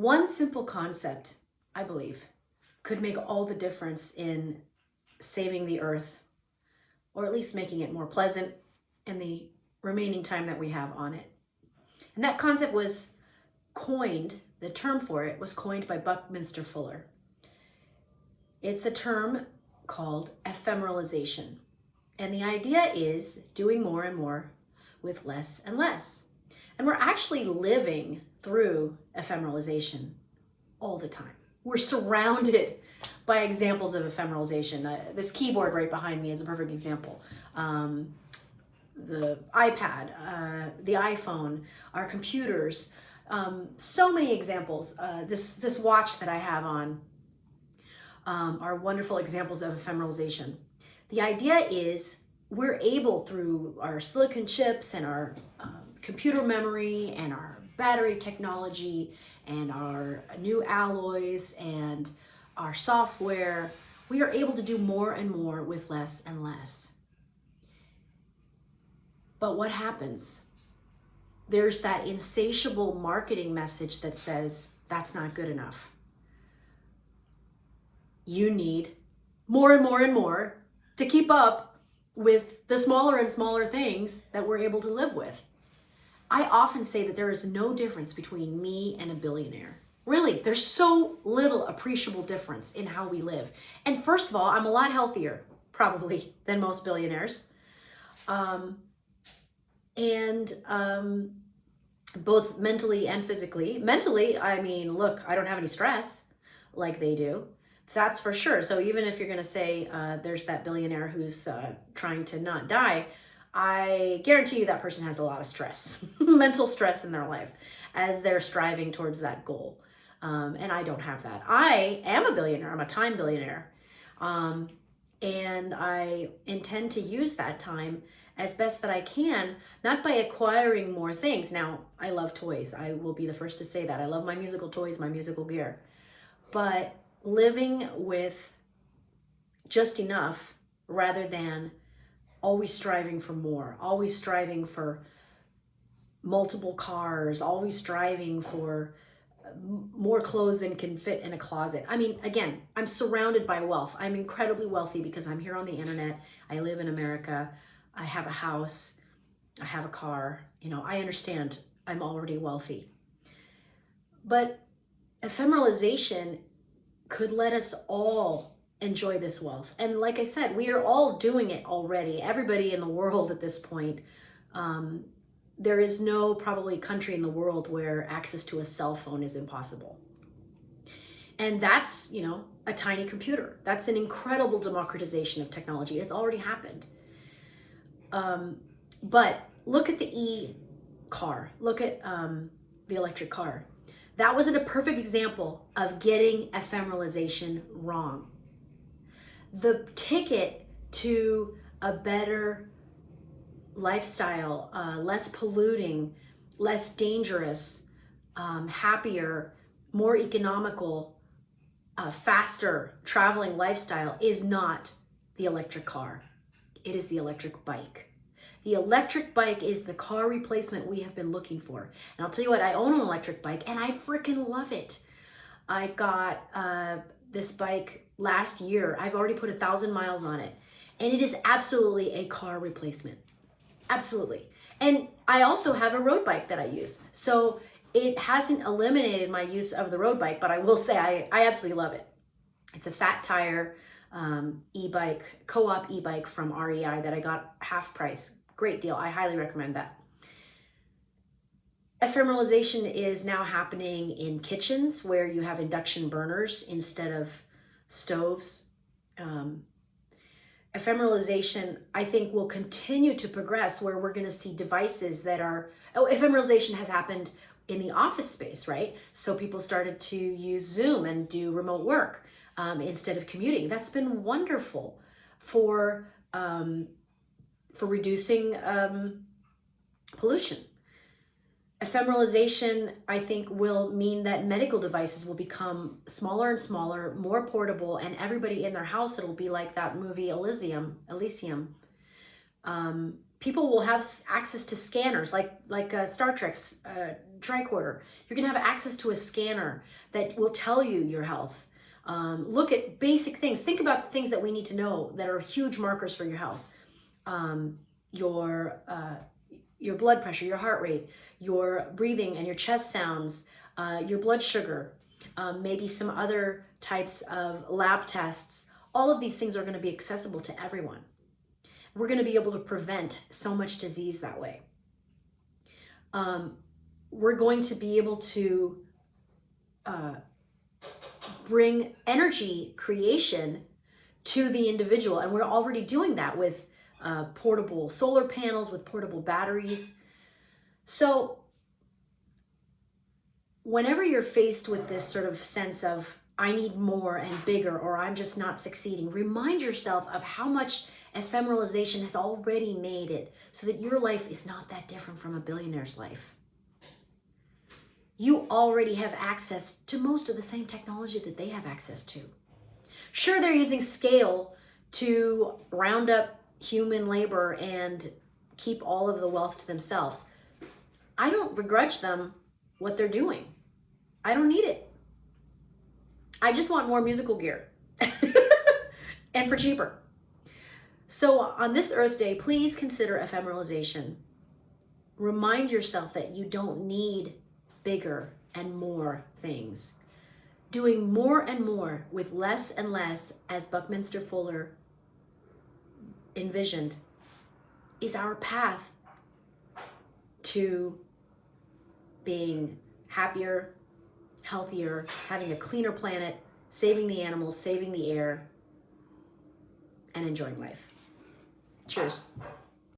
One simple concept, I believe, could make all the difference in saving the earth, or at least making it more pleasant in the remaining time that we have on it. And that concept was coined, the term for it was coined by Buckminster Fuller. It's a term called ephemeralization. And the idea is doing more and more with less and less. And we're actually living through ephemeralization all the time. We're surrounded by examples of ephemeralization. This keyboard right behind me is a perfect example. The iPad, the iPhone, our computers, so many examples. This watch that I have on are wonderful examples of ephemeralization. The idea is we're able, through our silicon chips and our computer memory and our battery technology and our new alloys and our software, we are able to do more and more with less and less. But what happens? There's that insatiable marketing message that says that's not good enough. You need more and more and more to keep up with the smaller and smaller things that we're able to live with. I often say that there is no difference between me and a billionaire. Really, there's so little appreciable difference in how we live. And first of all, I'm a lot healthier, probably, than most billionaires. Both mentally and physically. Mentally, I mean, look, I don't have any stress like they do. That's for sure. So even if you're going to say there's that billionaire who's trying to not die, I guarantee you that person has a lot of stress, mental stress in their life as they're striving towards that goal. And I don't have that. I am a billionaire. I'm a time billionaire. And I intend to use that time as best that I can, not by acquiring more things. Now, I love toys. I will be the first to say that. I love my musical toys, my musical gear. But living with just enough rather than always striving for more, always striving for multiple cars, always striving for more clothes than can fit in a closet. I mean, again, I'm surrounded by wealth. I'm incredibly wealthy because I'm here on the internet. I live in America. I have a house. I have a car. I understand I'm already wealthy. But ephemeralization could let us all enjoy this wealth. And like I said, we are all doing it already. Everybody in the world at this point, there is no probably country in the world where access to a cell phone is impossible. And that's, a tiny computer. That's an incredible democratization of technology. It's already happened. But look at the e-car. Look at the electric car. That wasn't a perfect example of getting ephemeralization wrong. The ticket to a better lifestyle, less polluting, less dangerous, happier, more economical, faster traveling lifestyle is not the electric car. It is the electric bike. The electric bike is the car replacement we have been looking for. And I'll tell you what, I own an electric bike and I freaking love it. I got this bike last year. I've already put 1,000 miles on it. And it is absolutely a car replacement. Absolutely. And I also have a road bike that I use. So it hasn't eliminated my use of the road bike, but I will say I absolutely love it. It's a fat tire e-bike, co-op e-bike from REI that I got half price. Great deal. I highly recommend that. Ephemeralization is now happening in kitchens where you have induction burners instead of stoves. Ephemeralization, I think, will continue to progress where we're going to see devices that are... ephemeralization has happened in the office space, right? So people started to use Zoom and do remote work instead of commuting. That's been wonderful for reducing pollution. Ephemeralization, I think, will mean that medical devices will become smaller and smaller, more portable, and everybody in their house, it'll be like that movie Elysium. People will have access to scanners like Star Trek's tricorder. You're going to have access to a scanner that will tell you your health. Look at basic things. Think about the things that we need to know that are huge markers for your health. Your blood pressure, your heart rate, your breathing and your chest sounds, your blood sugar, maybe some other types of lab tests. All of these things are going to be accessible to everyone. We're going to be able to prevent so much disease that way. We're going to be able to bring energy creation to the individual. And we're already doing that with portable solar panels, with portable batteries. So whenever you're faced with this sort of sense of, I need more and bigger, or I'm just not succeeding, remind yourself of how much ephemeralization has already made it so that your life is not that different from a billionaire's life. You already have access to most of the same technology that they have access to. Sure, they're using scale to round up human labor and keep all of the wealth to themselves. I don't begrudge them what they're doing. I don't need it. I just want more musical gear and for cheaper. So on this Earth Day, please consider ephemeralization. Remind yourself that you don't need bigger and more things. Doing more and more with less and less, as Buckminster Fuller envisioned, is our path to being happier, healthier, having a cleaner planet, saving the animals, saving the air, and enjoying life. Cheers.